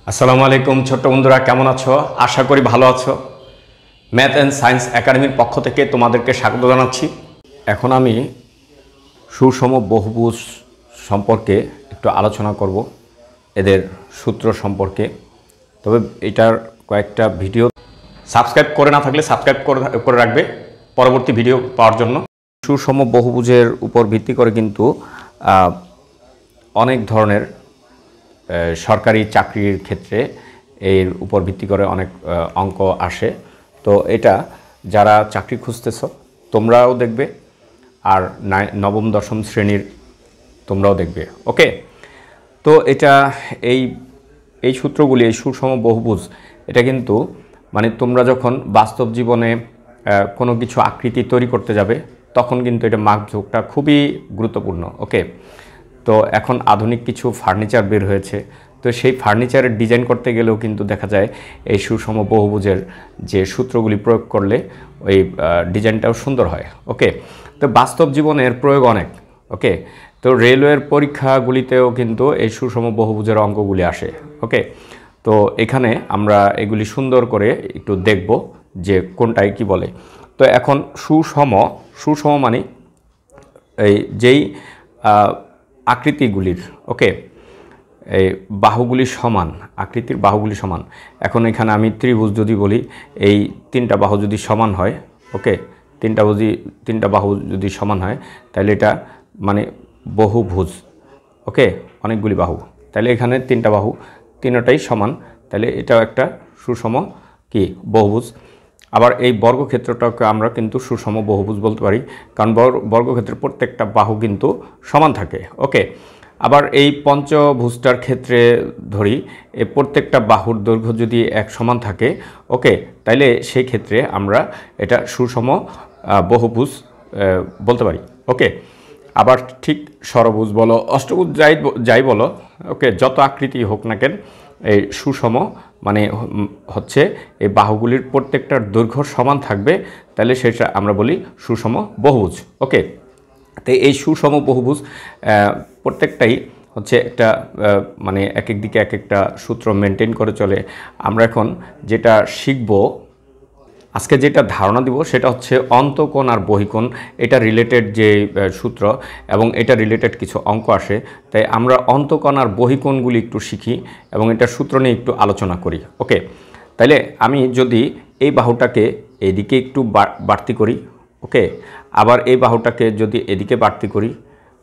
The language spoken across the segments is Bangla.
আসসালামু আলাইকুম ছোট্ট বন্ধুরা, কেমন আছো? আশা করি ভালো আছো। ম্যাথ অ্যান্ড সায়েন্স একাডেমির পক্ষ থেকে তোমাদেরকে স্বাগত জানাচ্ছি। এখন আমি সুষম বহুভুজ সম্পর্কে একটু আলোচনা করব, এদের সূত্র সম্পর্কে। তবে এটার কয়েকটা ভিডিও সাবস্ক্রাইব করে না থাকলে সাবস্ক্রাইব করে রাখবে পরবর্তী ভিডিও পাওয়ার জন্য। সুষম বহুভুজের উপর ভিত্তি করে কিন্তু অনেক ধরনের সরকারি চাকরির ক্ষেত্রে এর উপর ভিত্তি করে অনেক অঙ্ক আসে। তো এটা যারা চাকরি খুঁজতেছ তোমরাও দেখবে, আর নবম দশম শ্রেণীর তোমরাও দেখবে। ওকে, তো এটা এই সূত্রগুলি, এই সুষম বহুভুজ, এটা কিন্তু মানে তোমরা যখন বাস্তব জীবনে কোনো কিছু আকৃতি তৈরি করতে যাবে তখন কিন্তু এটা মাপঝোঁকটা খুবই গুরুত্বপূর্ণ। ওকে, তো এখন আধুনিক কিছু ফার্নিচার বের হয়েছে, তো সেই ফার্নিচারের ডিজাইন করতে গেলেও কিন্তু দেখা যায় এই সুষম বহুভুজের যে সূত্রগুলি প্রয়োগ করলে ওই ডিজাইনটাও সুন্দর হয়। ওকে, তো বাস্তব জীবনের প্রয়োগ অনেক। ওকে, তো রেলওয়ের পরীক্ষাগুলিতেও কিন্তু এই সুষম বহুভুজের অঙ্কগুলি আসে। ওকে, তো এখানে আমরা এগুলি সুন্দর করে একটু দেখব যে কোনটাই কি বলে। তো এখন সুষম মানে এই যেই আকৃতিগুলির, ওকে, এই বাহুগুলি সমান, আকৃতির বাহুগুলি সমান। এখন এখানে আমি ত্রিভুজ যদি বলি, এই তিনটা বাহু যদি সমান হয়, ওকে, তিনটা বাহু যদি সমান হয় তাহলে এটা মানে বহুভুজ। ওকে, অনেকগুলি বাহু, তাহলে এখানে তিনটা বাহু তিনটাই সমান, তাহলে এটাও একটা সুষম কি বহুভুজ। আবার এই বর্গক্ষেত্রটাকে আমরা কিন্তু সুষম বহুভুজ বলতে পারি, কারণ বর্গক্ষেত্রের প্রত্যেকটা বাহু কিন্তু সমান থাকে। ওকে, আবার এই পঞ্চভুজটার ক্ষেত্রে ধরি, এই প্রত্যেকটা বাহুর দৈর্ঘ্য যদি এক সমান থাকে, ওকে, তাইলে সেই ক্ষেত্রে আমরা এটা সুষম বহুভুজ বলতে পারি। ওকে, আবার ঠিক ষড়ভুজ বলো, অষ্টভুজ যাই বলো, ওকে, যত আকৃতি হোক না কেন, এই সুষম মানে হচ্ছে এই বাহুগুলির প্রত্যেকটার দৈর্ঘ্য সমান থাকবে, তাহলে সেটা আমরা বলি সুষম বহুভুজ। ওকে, তো এই সুষম বহুভুজ প্রত্যেকটাই হচ্ছে একটা মানে এক এক দিকে এক একটা সূত্র মেনটেন করে চলে। আমরা এখন যেটা শিখব, আজকে যেটা ধারণা দিব সেটা হচ্ছে অন্তকোণ আর বহিকোণ, এটা রিলেটেড যে সূত্র এবং এটা রিলেটেড কিছু অঙ্ক আসে। তাই আমরা অন্তকোণ আর বহিকোণগুলি একটু শিখি এবং এটা সূত্র নিয়ে একটু আলোচনা করি। ওকে, তাইলে আমি যদি এই বাহুটাকে এদিকে একটু বাড়তি করি, ওকে, আবার এই বাহুটাকে যদি এদিকে বাড়তি করি,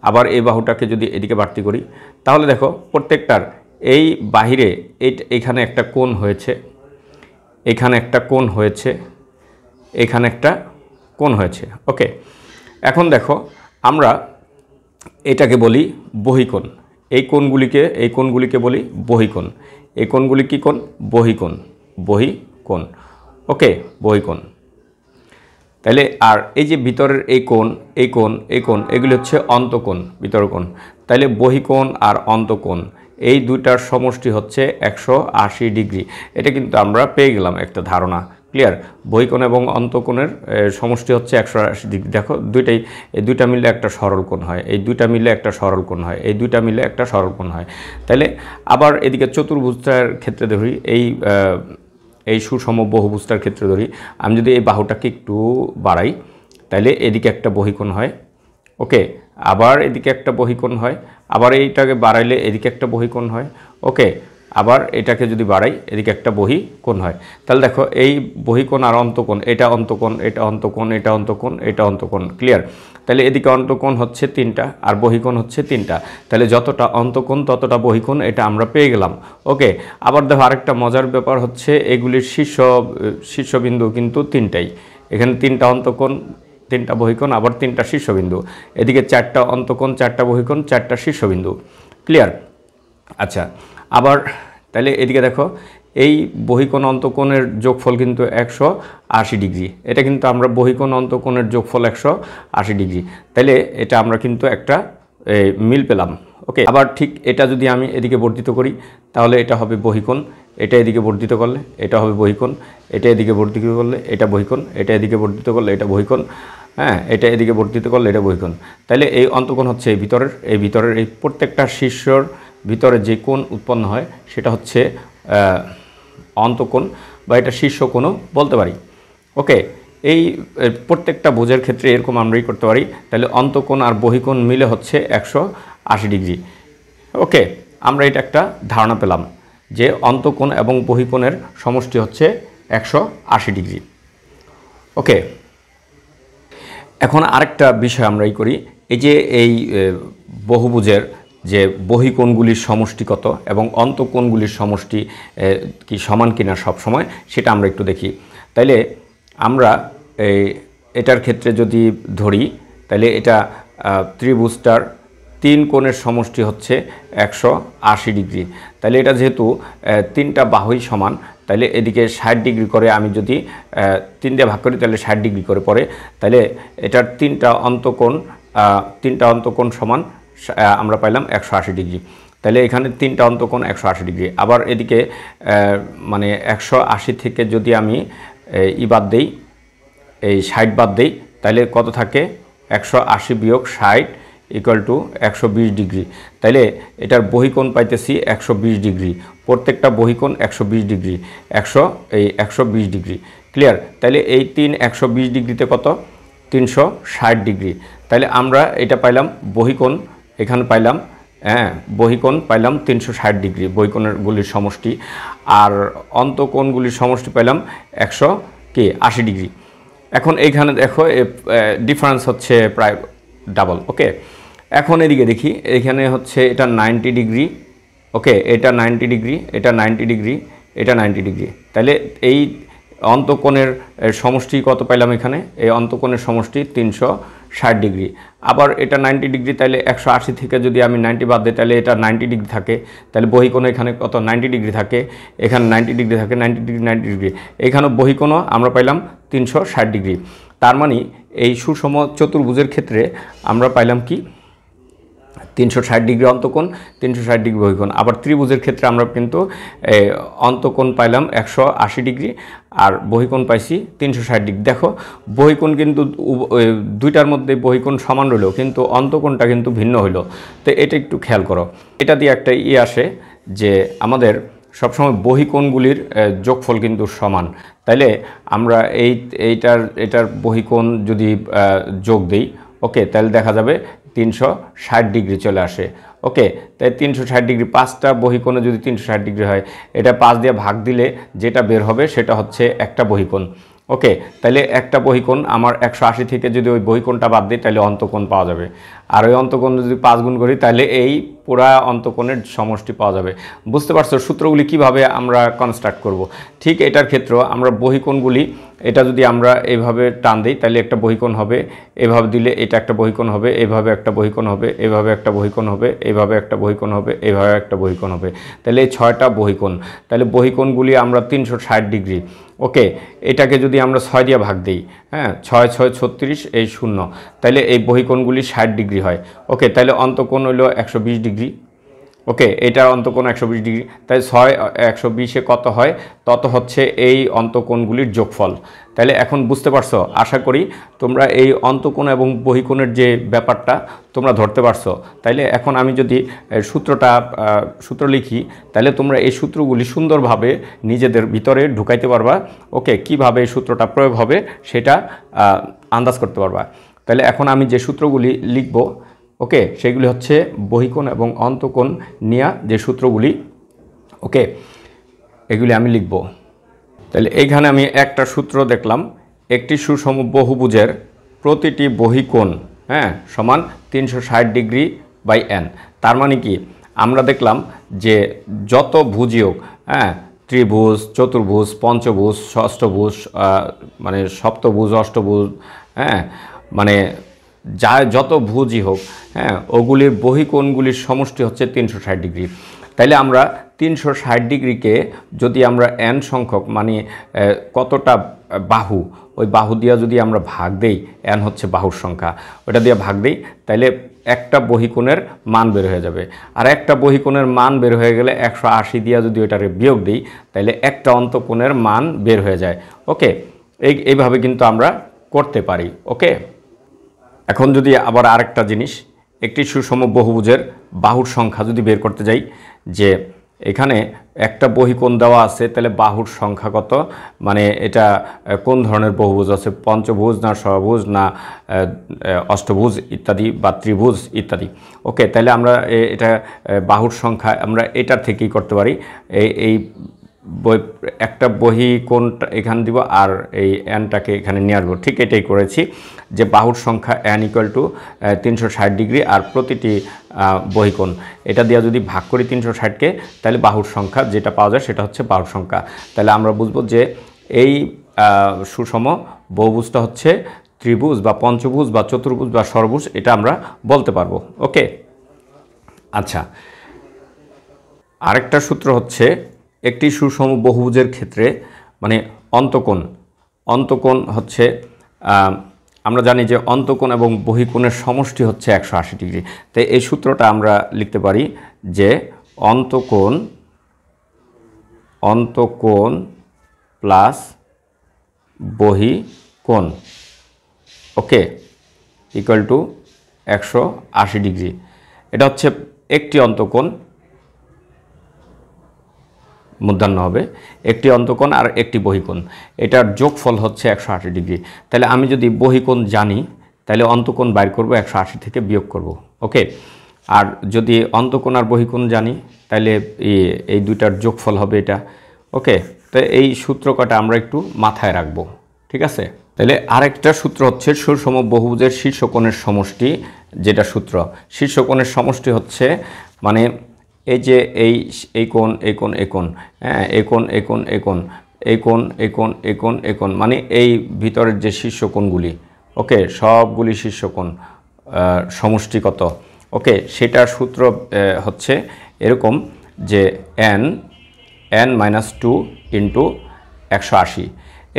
আবার এই বাহুটাকে যদি এদিকে বাড়তি করি, তাহলে দেখো প্রত্যেকটার এই বাহিরে এইখানে একটা কোণ হয়েছে, এখানে একটা কোণ হয়েছে, এখানে একটা কোণ হয়েছে। ওকে, এখন দেখো আমরা এটাকে বলি বহিকোণ, এই কোণগুলিকে বলি বহিকোণ। এই কোণগুলি কী কোণ? বহিকোণ। ওকে, বহিকোণ। তাহলে আর এই যে ভিতরের এই কোণ এগুলি হচ্ছে অন্তকোণ, ভিতরের কোণ। তাহলে বহিকোণ আর অন্তকোণ এই দুইটার সমষ্টি হচ্ছে 180 ডিগ্রি। এটা কিন্তু আমরা পেয়ে গেলাম একটা ধারণা। ক্লিয়ার? বহিকোণ এবং অন্তকোণের সমষ্টি হচ্ছে 180 ডিগ্রি। দেখো এই দুইটা মিলে একটা সরল কোণ হয়, এই দুইটা মিলে একটা সরল কোণ হয়, এই দুইটা মিলে একটা সরল কোণ হয়। তাহলে আবার এদিকে চতুর্ভুজটার ক্ষেত্রে ধরি, এই সুষম বহুভুজটার ক্ষেত্রে ধরি, আমি যদি এই বাহুটাকে একটু বাড়াই তাহলে এদিকে একটা বহিকোণ হয়। ওকে, আবার এদিকে একটা বহিকোণ হয়, আবার এইটাকে বাড়াইলে এদিকে একটা বহিকোণ হয়। ওকে, আবার এটাকে যদি বাড়াই এদিকে একটা বহিকোণ হয়। তাহলে দেখো এই বহিকোণ আর অন্তকোণ, এটা অন্তকোণ, এটা অন্তকোণ, এটা অন্তকোণ, এটা অন্তকোণ। ক্লিয়ার? তাহলে এদিকে অন্তকোণ হচ্ছে 3টা আর বহিকোণ হচ্ছে 3টা, তাহলে যতটা অন্তকোণ ততটা বহিকোণ, এটা আমরা পেয়ে গেলাম। ওকে, আবার দেখো আরেকটা মজার ব্যাপার হচ্ছে এগুলির শীর্ষবিন্দু কিন্তু 3টাই। এখানে 3টা অন্তকোণ, 3টা বহিকোণ, আবার 3টা শীর্ষবিন্দু। এদিকে 4টা অন্তকোণ, 4টা বহিকোণ, 4টা শীর্ষবিন্দু। ক্লিয়ার? আচ্ছা, আবার তাহলে এদিকে দেখো এই বহিকোণ অন্তকোণের যোগফল কিন্তু 180 ডিগ্রি। এটা কিন্তু আমরা বহিকোণ অন্তকোণের যোগফল 180 ডিগ্রি। তাহলে এটা আমরা কিন্তু একটা মিল পেলাম। ওকে, আবার ঠিক এটা যদি আমি এদিকে বর্ধিত করি তাহলে এটা হবে বহিকোণ, এটা এদিকে বর্ধিত করলে এটা হবে বহিকোণ, এটা এদিকে বর্ধিত করলে এটা বহিকোণ, এটা এদিকে বর্ধিত করলে এটা বহিকোণ, হ্যাঁ, এটা এদিকে বর্ধিত করলে এটা বহিকোণ। তাহলে এই অন্তকোণ হচ্ছে এই ভিতরের এই প্রত্যেকটা শীর্ষর ভিতরে যে কোণ উৎপন্ন হয় সেটা হচ্ছে অন্তঃকোণ বা এটা শীর্ষকোণও বলতে পারি। ওকে, এই প্রত্যেকটা ভুজের ক্ষেত্রে এরকম আমরাই করতে পারি। তাহলে অন্তঃকোণ আর বহিকোণ মিলে হচ্ছে 180 ডিগ্রি। ওকে, আমরা এটা একটা ধারণা পেলাম যে অন্তঃকোণ এবং বহিকোণের সমষ্টি হচ্ছে 180 ডিগ্রি। ওকে, এখন আরেকটা বিষয় আমরা করি, এই যে এই বহুভুজের যে বহিকোণগুলির সমষ্টি কত এবং অন্তঃকোণগুলির সমষ্টি কি সমান কিনা সব সময়, সেটা আমরা একটু দেখি। তাইলে আমরা এটার ক্ষেত্রে যদি ধরি, তাহলে এটা ত্রিভুজটার 3 কোণের সমষ্টি হচ্ছে 180 ডিগ্রি। তাহলে এটা যেহেতু 3টা বাহুই সমান, তাহলে এদিকে 60 ডিগ্রি করে আমি যদি 3 দিয়ে ভাগ করি তাহলে 60 ডিগ্রি করে পড়ে। তাহলে এটার 3টা অন্তঃকোণ সমান আমরা পাইলাম 180 ডিগ্রি। তাহলে এখানে 3টা অন্তঃকোণ 180 ডিগ্রি। আবার এদিকে মানে 180 থেকে যদি আমি বাদ দেই, এই 60 বাদ দেই, তাহলে কত থাকে? 180 বিয়োগ 60 ইকুয়াল টু 120 ডিগ্রি। তাইলে এটার বহিকোণ পাইতেছি 120 ডিগ্রি। প্রত্যেকটা বহিকোণ 120 ডিগ্রি, 120 ডিগ্রি। ক্লিয়ার? তাইলে এই 120 ডিগ্রিতে কত? 360 ডিগ্রি। তাইলে আমরা এটা পাইলাম বহিকোণ, এখানে পাইলাম বহিকোণ পাইলাম 360 ডিগ্রি, বহিকোণগুলির সমষ্টি। আর অন্তঃকোণগুলির সমষ্টি পাইলাম 180 ডিগ্রি। এখন এইখানে দেখো ডিফারেন্স হচ্ছে প্রায় ডাবল। ওকে, এখন এদিকে দেখি, এখানে হচ্ছে এটা 90 ডিগ্রি। ওকে, এটা 90 ডিগ্রি, এটা 90 ডিগ্রি, এটা 90 ডিগ্রি। তাহলে এই অন্তঃকোণের সমষ্টি কত পাইলাম এখানে? এই অন্তঃকোণের সমষ্টি 360 ডিগ্রি। আবার এটা 90 ডিগ্রি, তাহলে 180 থেকে যদি আমি 90 বাদ দিই তাহলে এটা 90 ডিগ্রি থাকে। তাহলে বহিকোণ এখানে কত? 90 ডিগ্রি থাকে, এখানে 90 ডিগ্রি থাকে, 90 ডিগ্রি 90 ডিগ্রি। এখানেও বহিকোণও আমরা পাইলাম 360 ডিগ্রি। তার মানে এই সুষম চতুর্ভুজের ক্ষেত্রে আমরা পাইলাম কি? 360 ডিগ্রি অন্তঃকোণ, 360 ডিগ্রি বহিকোণ। আবার ত্রিভুজের ক্ষেত্রে আমরা কিন্তু অন্তঃকোণ পাইলাম 180 ডিগ্রি আর বহিকোণ পাইছি 360 ডিগ্রি। দেখো বহিকোণ কিন্তু দুইটার মধ্যে বহিকোণ সমান রইল, কিন্তু অন্তঃকোণটা কিন্তু ভিন্ন হইল। তো এটা একটু খেয়াল করো। এটা দিয়ে একটা আসে যে আমাদের সবসময় বহিকোণগুলির যোগফল কিন্তু সমান। তাইলে আমরা এটার বহিকোণ যদি যোগ দিই, ওকে, তাহলে দেখা যাবে 360 ডিগ্রি চলে আসে। ওকে, তাই 360 ডিগ্রি, 5টা বহিকোণে যদি 360 ডিগ্রি হয়, এটা 5 দিয়ে ভাগ দিলে যেটা বের হবে সেটা হচ্ছে একটা বহিকোণ। ওকে, তাহলে একটা বহিকোণ আমার 180 থেকে যদি ওই বহিকোণটা বাদ দিই তাহলে অন্তঃকোণ পাওয়া যাবে। আর ওই অন্তঃকোণ যদি 5 গুণ করি তাহলে এই পুরা অন্তঃকোণের সমষ্টি পাওয়া যাবে। বুঝতে পারছো সূত্রগুলি কিভাবে আমরা কনস্ট্রাক্ট করব? ঠিক এটার ক্ষেত্রেও আমরা বহিকোণগুলি, এটা যদি আমরা এইভাবে টান দিই তাহলে একটা বহিকোণ হবে, এভাবে দিলে এটা একটা বহিকোণ হবে, এভাবে একটা বহিকোণ হবে, এভাবে একটা বহিকোণ হবে, এভাবে একটা বহিকোণ হবে, এভাবে একটা বহিকোণ হবে। তাহলে এই 6টা বহিকোণ। তাহলে বহিকোণগুলি আমরা 360 ডিগ্রি। ওকে, এটাকে যদি আমরা 6 দিয়ে ভাগ দিই, 6 6 36, এই 0, তাহলে এই বহিকোণগুলি 60 ডিগ্রি হয়। ওকে, তাহলে অন্তঃকোণ হলো 120 ডিগ্রি। ওকে, এটার অন্তঃকোণ 120 ডিগ্রি। তাই 6 120-এ কত হয়? তত হচ্ছে এই অন্তঃকোণগুলির যোগফল। তাহলে এখন বুঝতে পারছো? আশা করি তোমরা এই অন্তঃকোণ এবং বহিকোণের যে ব্যাপারটা তোমরা ধরতে পারছো। তাইলে এখন আমি যদি সূত্র লিখি, তাহলে তোমরা এই সূত্রগুলি সুন্দরভাবে নিজেদের ভিতরে ঢুকাইতে পারবা। ওকে, কিভাবে এই সূত্রটা প্রয়োগ হবে সেটা আন্দাজ করতে পারবা। তাহলে এখন আমি যে সূত্রগুলি লিখব, ওকে, সেগুলি হচ্ছে বহিকোণ এবং অন্তঃকোণ নিয়ে যে সূত্রগুলি, ওকে, এগুলি আমি লিখব। তাহলে এইখানে আমি একটা সূত্র দেখলাম, একটি সুষম বহুভুজের প্রতিটি বহিকোণ সমান 360 ডিগ্রি বাই n। তার মানে কি? আমরা দেখলাম যে যত ভুজই হোক, ত্রিভুজ, চতুর্ভুজ, পঞ্চভুজ, ষষ্ঠভুজ, মানে সপ্তভুজ, অষ্টভুজ, মানে যত ভুজই হোক, ওগুলির বহিকোণগুলির সমষ্টি হচ্ছে 360 ডিগ্রি। তাইলে আমরা 360 ডিগ্রিকে যদি আমরা n সংখ্যক, মানে কতটা বাহু, ওই বাহু দিয়ে যদি আমরা ভাগ দেই, n হচ্ছে বাহুর সংখ্যা, ওটা দিয়ে ভাগ দেই, তাইলে একটা বহিকোণের মান বের হয়ে যাবে। আর একটা বহিকোণের মান বের হয়ে গেলে 180 দিয়ে যদি ওটারে বিয়োগ দিই তাইলে একটা অন্তঃকোণের মান বের হয়ে যায়। ওকে, এইভাবে কিন্তু আমরা করতে পারি। ওকে, এখন যদি আবার আরেকটা জিনিস, একটি সুষম বহুভুজের বাহুর সংখ্যা যদি বের করতে যাই, যে এখানে একটা বহিকোণ দেওয়া আছে, তাহলে বাহুর সংখ্যা কত, মানে এটা কোন ধরনের বহুভুজ আছে, পঞ্চভুজ না ষড়ভুজ না অষ্টভুজ ইত্যাদি বা ত্রিভুজ ইত্যাদি। ওকে, তাহলে আমরা এটা বাহুর সংখ্যা আমরা এটার থেকেই করতে পারি। এই একটা বহিকোণটা এখানে দিব আর এই এনটাকে এখানে নিয়ে আসবো। ঠিক এটাই করেছি, যে বাহুর সংখ্যা এন ইকুয়াল টু 360 ডিগ্রি আর প্রতিটি বহিকোণ এটা দিয়ে যদি ভাগ করি 360কে, তাহলে বাহুর সংখ্যা যেটা পাওয়া যায় সেটা হচ্ছে বাহুর সংখ্যা। তাহলে আমরা বুঝবো যে এই সুষম বহুভুজটা হচ্ছে ত্রিভুজ বা পঞ্চভুজ বা চতুর্ভুজ বা ষড়ভুজ, এটা আমরা বলতে পারবো। ওকে, আচ্ছা, আরেকটা সূত্র হচ্ছে একটি সুষম বহুভুজের ক্ষেত্রে মানে অন্তকোণ হচ্ছে আমরা জানি যে অন্তকোণ এবং বহিকোণের সমষ্টি হচ্ছে 180 ডিগ্রি। তাই এই সূত্রটা আমরা লিখতে পারি যে অন্তকোণ প্লাস বহিকোণ, ওকে, ইকুয়াল টু 180 ডিগ্রি। এটা হচ্ছে একটি অন্তকোণ, মূর্ধন্য হবে, একটি অন্তকোণ আর একটি বহিকোণ, এটার যোগফল হচ্ছে 180 ডিগ্রি। তাহলে আমি যদি বহিকোণ জানি তাহলে অন্তকোণ বাইর করব, 180 থেকে বিয়োগ করব। ওকে, আর যদি অন্তকোণ আর বহিকোণ জানি তাহলে এই দুইটার যোগফল হবে এটা। ওকে, তো এই সূত্র কটা আমরা একটু মাথায় রাখব, ঠিক আছে। তাহলে আরেকটা সূত্র হচ্ছে সুষম বহুভুজের শীর্ষকোণের সমষ্টি, যেটা সূত্র শীর্ষকোণের সমষ্টি হচ্ছে মানে এই যে এই কোণ এই কোণ এই কোণ, হ্যাঁ, এই কোণ এই কোণ এই কোণ এই কোণ এই কোণ এই কোণ এই কোণ, মানে এই ভিতরের যে শীর্ষকোণগুলি, ওকে, সবগুলি শীর্ষকোণ সমষ্টি কত, ওকে, সেটার সূত্র হচ্ছে এরকম যে n-2 ইন্টু 180।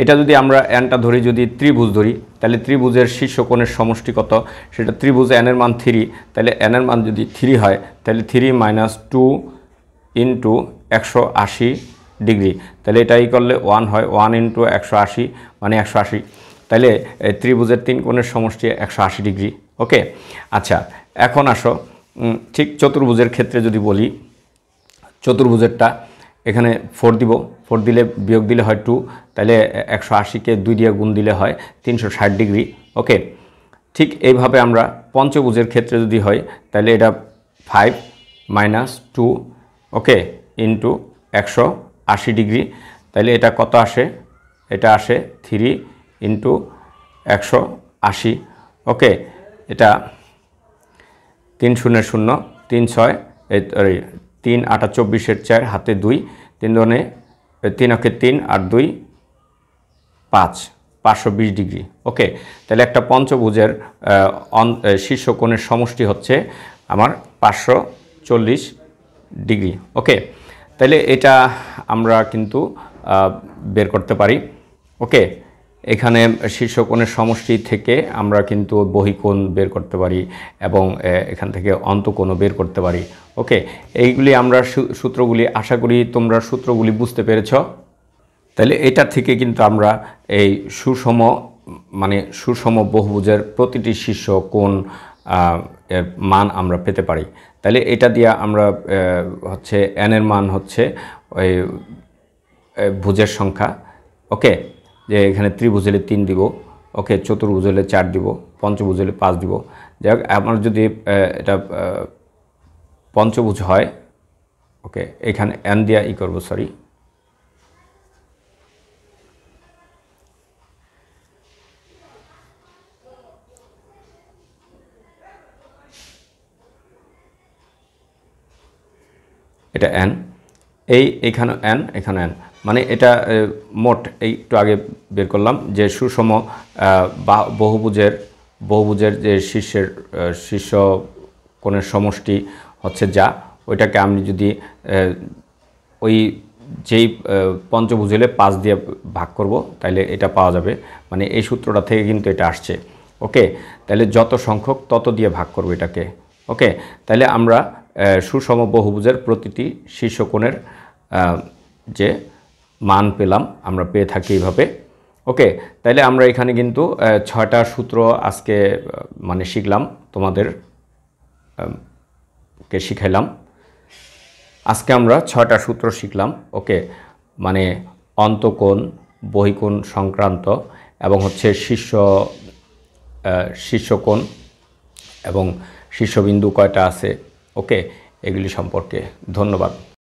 এটা যদি আমরা এনটা ধরি, যদি ত্রিভুজ ধরি, তাহলে ত্রিভুজের শীর্ষকোণের সমষ্টি কত, সেটা ত্রিভুজ এনের মান 3, তাহলে এনের মান যদি 3 হয় তাহলে 3 - 2 ইন্টু 180 ডিগ্রি, তাহলে এটাই করলে 1 হয়, 1 ইন্টু 180 মানে 180, তাহলে ত্রিভুজের 3 কোণের সমষ্টি 180 ডিগ্রি। ওকে, আচ্ছা, এখন আসো ঠিক চতুর্ভুজের ক্ষেত্রে যদি বলি, চতুর্ভুজেরটা এখানে 4 দিব, 4 দিলে বিয়োগ দিলে হয় 2, তাহলে 180কে 2 দিয়ে গুণ দিলে হয় 360 ডিগ্রি। ওকে, ঠিক এইভাবে আমরা পঞ্চভুজের ক্ষেত্রে যদি হয় তাহলে এটা 5 - 2, ওকে, ইন্টু 180 ডিগ্রি, তাহলে এটা কত আসে, এটা আসে 3 ইন্টু 180। ওকে, এটা 3 0 0 3 6 3 8 24 4 হাতে 2 3 2 3 অকে 3 আর 2 5 520 ডিগ্রি। ওকে, তাহলে একটা পঞ্চভুজের শীর্ষকোণের সমষ্টি হচ্ছে আমার 540 ডিগ্রি। ওকে, তাহলে এটা আমরা কিন্তু বের করতে পারি। ওকে, এখানে শীর্ষকোণের সমষ্টি থেকে আমরা কিন্তু বহিকোণ বের করতে পারি এবং এখান থেকে অন্তকোণও বের করতে পারি। ওকে, এইগুলি আমরা সূত্রগুলি, আশা করি তোমরা সূত্রগুলি বুঝতে পেরেছ। তাহলে এটা থেকে কিন্তু আমরা এই সুষম বহুভুজের প্রতিটি শীর্ষকোণ এর মান আমরা পেতে পারি। তাহলে এটা দিয়ে আমরা হচ্ছে এনের মান হচ্ছে ওই ভুজের সংখ্যা। ওকে, যে এখানে ত্রিভুজ হলে 3 দিব, ওকে, চতুর্ভুজ হলে 4 দিব, পঞ্চভুজ হলে 5 দিব। যাই হোক, আমার যদি এটা পঞ্চভুজ হয়, ওকে, এখানে এন দিয়া করব, সরি, এটা এন, এইখানে এন, এখানে এন, মানে এটা মোট একটু আগে বের করলাম যে সুষম বহুভুজের যে শীর্ষ কোণের সমষ্টি হচ্ছে যা, ওইটাকে আমি যদি ওই যেই পঞ্চভুজ হলে 5 দিয়ে ভাগ করব তাহলে এটা পাওয়া যাবে, মানে এই সূত্রটা থেকে কিন্তু এটা আসছে। ওকে, তাহলে যত সংখ্যক তত দিয়ে ভাগ করব এটাকে। ওকে, তাহলে আমরা সুষম বহুভুজের প্রতিটি শীর্ষকোণের যে মান পেলাম, আমরা পেয়ে থাকি এইভাবে। ওকে, তাহলে আমরা এখানে কিন্তু 6টা সূত্র আজকে মানে শিখলাম, তোমাদের কে শিখাইলাম। আজকে আমরা 6টা সূত্র শিখলাম। ওকে, মানে অন্তকোণ, বহিকোণ সংক্রান্ত এবং হচ্ছে শীর্ষকোণ এবং শীর্ষবিন্দু কয়টা আছে, ওকে, এগুলি সম্পর্কে। ধন্যবাদ।